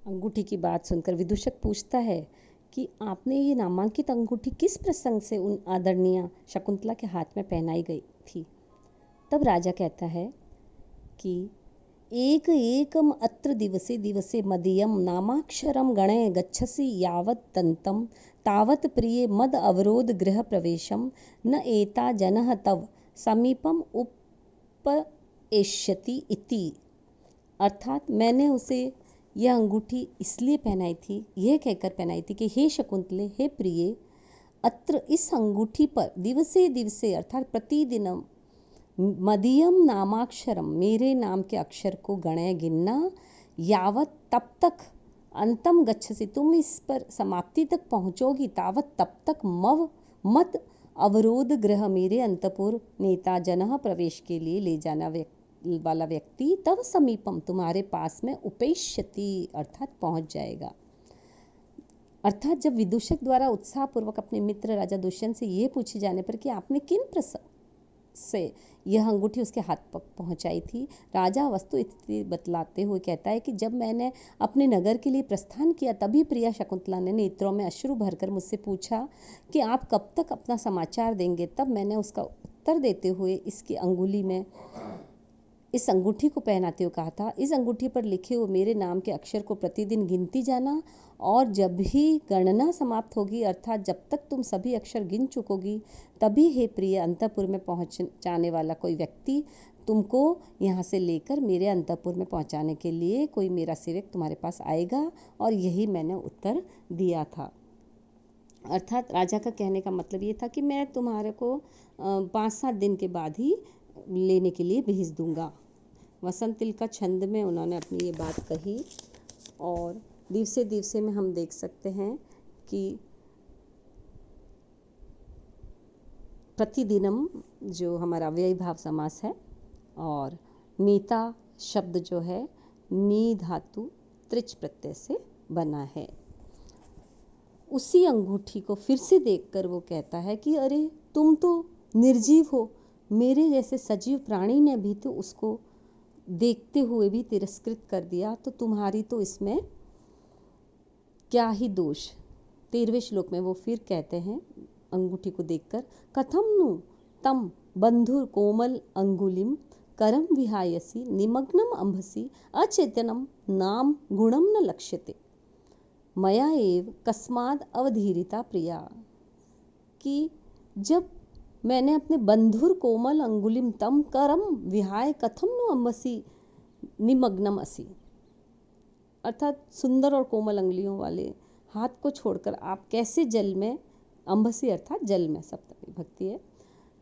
अंगूठी की बात सुनकर विदूषक पूछता है कि आपने ये नामांकित अंगूठी किस प्रसंग से उन आदरणीय शकुंतला के हाथ में पहनाई गई थी। तब राजा कहता है कि एक एकम अत्र दिवसे दिवसे मदीयम नामाक्षरम गणे गच्छसि यावत् तंतम तावत् प्रिये मद अवरोध गृह प्रवेशम न एता जनः तव समीपम उपएष्यति इति। अर्थात मैंने उसे यह अंगूठी इसलिए पहनाई थी, यह कहकर पहनाई थी कि हे शकुंतले, हे प्रिय, अत्र इस अंगूठी पर दिवसे दिवसे अर्थात प्रतिदिन मदीयम नामाक्षरम मेरे नाम के अक्षर को गणय गिनना, यावत तब तक, अंतम गच्छसि तुम इस पर समाप्ति तक पहुंचोगी, तावत तब तक मत अवरोध गृह मेरे अंतपुर नेता जनः प्रवेश के लिए ले जाना वाला व्यक्ति तव समीपम तुम्हारे पास में उपेष्यति अर्थात पहुंच जाएगा। अर्थात जब विदूषक द्वारा उत्साहपूर्वक अपने मित्र राजा दुष्यंत से ये पूछे जाने पर कि आपने किन प्रसंग से यह अंगूठी उसके हाथ तक पहुंचाई थी, राजा वस्तु स्थिति बतलाते हुए कहता है कि जब मैंने अपने नगर के लिए प्रस्थान किया तभी प्रिया शकुंतला ने नेत्रों में अश्रु भरकर मुझसे पूछा कि आप कब तक अपना समाचार देंगे। तब मैंने उसका उत्तर देते हुए इसकी अंगुली में इस अंगूठी को पहनाते हुए कहा था, इस अंगूठी पर लिखे हुए मेरे नाम के अक्षर को प्रतिदिन गिनती जाना और जब भी गणना समाप्त होगी अर्थात जब तक तुम सभी अक्षर गिन चुकोगी तभी हे प्रिय अंतपुर में पहुँच जाने वाला कोई व्यक्ति तुमको यहाँ से लेकर मेरे अंतपुर में पहुँचाने के लिए कोई मेरा सेवक तुम्हारे पास आएगा। और यही मैंने उत्तर दिया था। अर्थात राजा का कहने का मतलब ये था कि मैं तुम्हारे को 5-7 दिन के बाद ही लेने के लिए भेज दूंगा। वसंत तिल का छंद में उन्होंने अपनी ये बात कही और दिवसे दिवसे में हम देख सकते हैं कि प्रतिदिनम जो हमारा अव्ययी भाव समास है और नेता शब्द जो है नी धातु त्रिच प्रत्यय से बना है। उसी अंगूठी को फिर से देखकर वो कहता है कि अरे तुम तो निर्जीव हो, मेरे जैसे सजीव प्राणी ने भी तो उसको देखते हुए भी तिरस्कृत कर दिया, तो तुम्हारी तो इसमें क्या ही दोष। 13वें श्लोक में वो फिर कहते हैं अंगूठी को देखकर, कथम नु तम बंधुर कोमल अंगुलिम करम विहायसी निमग्नम अंभसी अचेतनम नाम गुणम न लक्ष्यते मया एव कस्माद अवधीरिता प्रिया। कि जब मैंने अपने बंधुर कोमल अंगुलिम तम करम विहाय कथम नु अंबसी निमग्नम असी, अर्थात सुंदर और कोमल अंगुलियों वाले हाथ को छोड़कर आप कैसे जल में, अंबसी अर्थात जल में सप्तमी भक्ति है,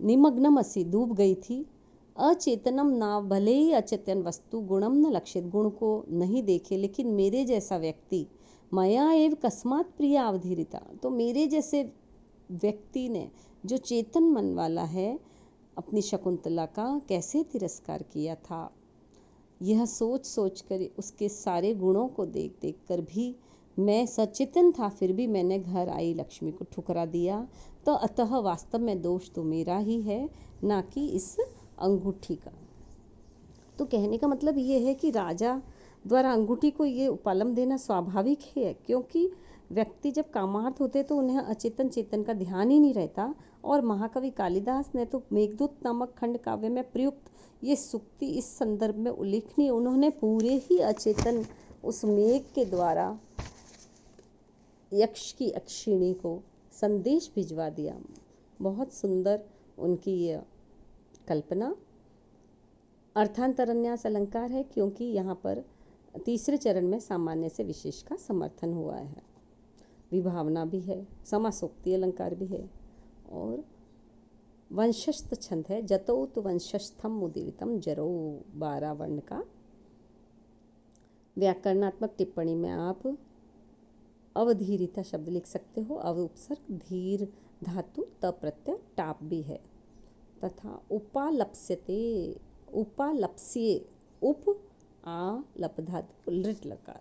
निमग्नम असी डूब गई थी। अचेतनम ना, भले ही अचेतन वस्तु, गुणम न लक्षित, गुण को नहीं देखे, लेकिन मेरे जैसा व्यक्ति, मया एव कस्मात प्रिय अवधीरिता, तो मेरे जैसे व्यक्ति ने जो चेतन मन वाला है अपनी शकुंतला का कैसे तिरस्कार किया था। यह सोच सोच कर उसके सारे गुणों को देख देख कर भी मैं सचेतन था, फिर भी मैंने घर आई लक्ष्मी को ठुकरा दिया। तो अतः वास्तव में दोष तो मेरा ही है, ना कि इस अंगूठी का। तो कहने का मतलब ये है कि राजा द्वारा अंगूठी को ये उपलम देना स्वाभाविक है, क्योंकि व्यक्ति जब कामार्थ होते तो उन्हें अचेतन चेतन का ध्यान ही नहीं रहता। और महाकवि कालिदास ने तो मेघदूत नामक खंड काव्य में प्रयुक्त ये सूक्ति इस संदर्भ में उल्लेखनीय, उन्होंने पूरे ही अचेतन उस मेघ के द्वारा यक्ष की अक्षिणी को संदेश भिजवा दिया। बहुत सुंदर उनकी यह कल्पना। अर्थांतरन्यास अलंकार है क्योंकि यहाँ पर तीसरे चरण में सामान्य से विशेष का समर्थन हुआ है, विभावना भी है, समासोक्ति अलंकार भी है और वंशस्थ छंद है। जतौत वंशस्थम मुदीरितम जरो, 12 वर्ण का। व्याकरणात्मक टिप्पणी में आप अवधीरिता शब्द लिख सकते हो। अव उपसर्ग, धीर धातु, त प्रत्यय, टाप भी है। तथा उपालप्स्यते, उपालप्स्ये, उप आ लप धातु लृट लकार।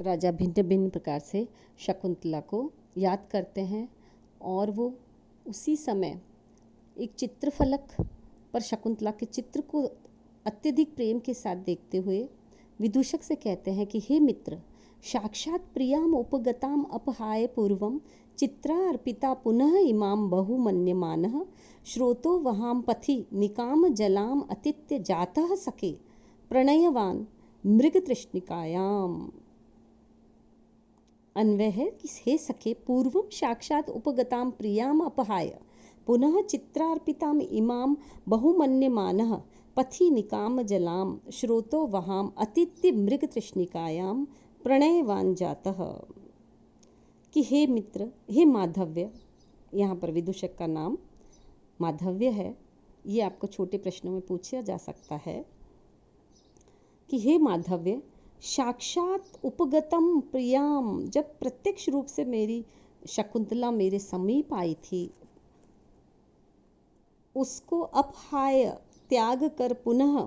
राजा भिन्न भिन्न प्रकार से शकुंतला को याद करते हैं और वो उसी समय एक चित्रफलक पर शकुंतला के चित्र को अत्यधिक प्रेम के साथ देखते हुए विदूषक से कहते हैं कि हे मित्र, साक्षात प्रियाम उपगताम अपहाय पूर्वम चित्रा अर्पिता पुनः इमाम बहुमन्यमानः श्रोतो वहां पथि निकाम जलाम अतित्य जातः सखे प्रणयवान मृग तृष्णिकायाम। अन्वय है कि हे सखे, पूर्वम साक्षात उपगताम प्रियाम अपहाय पुनः चित्रार्पिताम इमाम बहुमन्यमानः पथि निकाम जलाम श्रोतो वहाम अतिथ्य मृग तृष्णिकायाम प्रणयवान जातः। कि हे मित्र, हे माधव्य, यहाँ पर विदूषक का नाम माधव्य है। ये आपको छोटे प्रश्नों में पूछा जा सकता है कि हे माधव्य, साक्षात उपगतम प्रियाम, जब प्रत्यक्ष रूप से मेरी शकुंतला मेरे समीप आई थी, उसको अपहाय त्याग कर पुनः,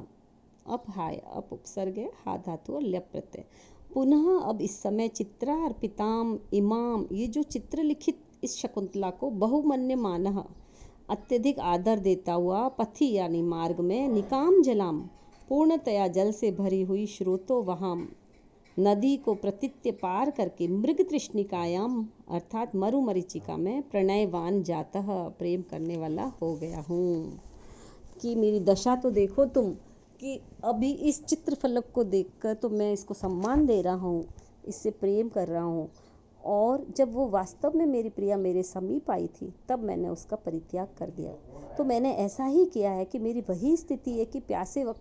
अपहाय अप उपसर्ग है, हा धातु और ल्यप प्रत्यय, पुनः अब इस समय चित्रा अर्पिताम इमाम, ये जो चित्र लिखित इस शकुंतला को बहुमन्य मानह, अत्यधिक आदर देता हुआ, पथि यानी मार्ग में, निकाम जलाम, पूर्णतया जल से भरी हुई, श्रोतो वहाम, नदी को प्रतित्य पार करके, मृग तृष्णिकायाम अर्थात मरुमरीचिका में, प्रणयवान जातः, प्रेम करने वाला हो गया हूँ। कि मेरी दशा तो देखो तुम, कि अभी इस चित्रफलक को देखकर तो मैं इसको सम्मान दे रहा हूँ, इससे प्रेम कर रहा हूँ, और जब वो वास्तव में मेरी प्रिया मेरे समीप आई थी तब मैंने उसका परित्याग कर दिया। तो मैंने ऐसा ही किया है कि मेरी वही स्थिति है कि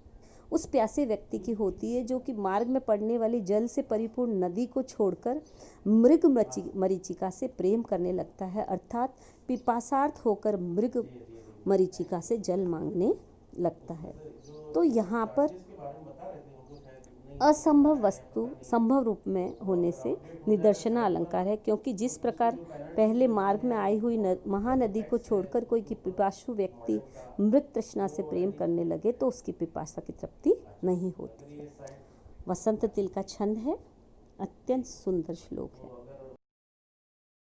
उस प्यासे व्यक्ति की होती है जो कि मार्ग में पड़ने वाली जल से परिपूर्ण नदी को छोड़कर मृग मरीचिका से प्रेम करने लगता है, अर्थात पिपासार्थ होकर मृग मरीचिका से जल मांगने लगता है। तो यहाँ पर असंभव वस्तु संभव रूप में होने से निदर्शना अलंकार है, क्योंकि जिस प्रकार पहले मार्ग में आई हुई महानदी को छोड़कर कोई की पिपासु व्यक्ति मृग तृष्णा से प्रेम करने लगे तो उसकी पिपासा की तृप्ति नहीं होती है। वसंत तिल का छंद है, अत्यंत सुंदर श्लोक है।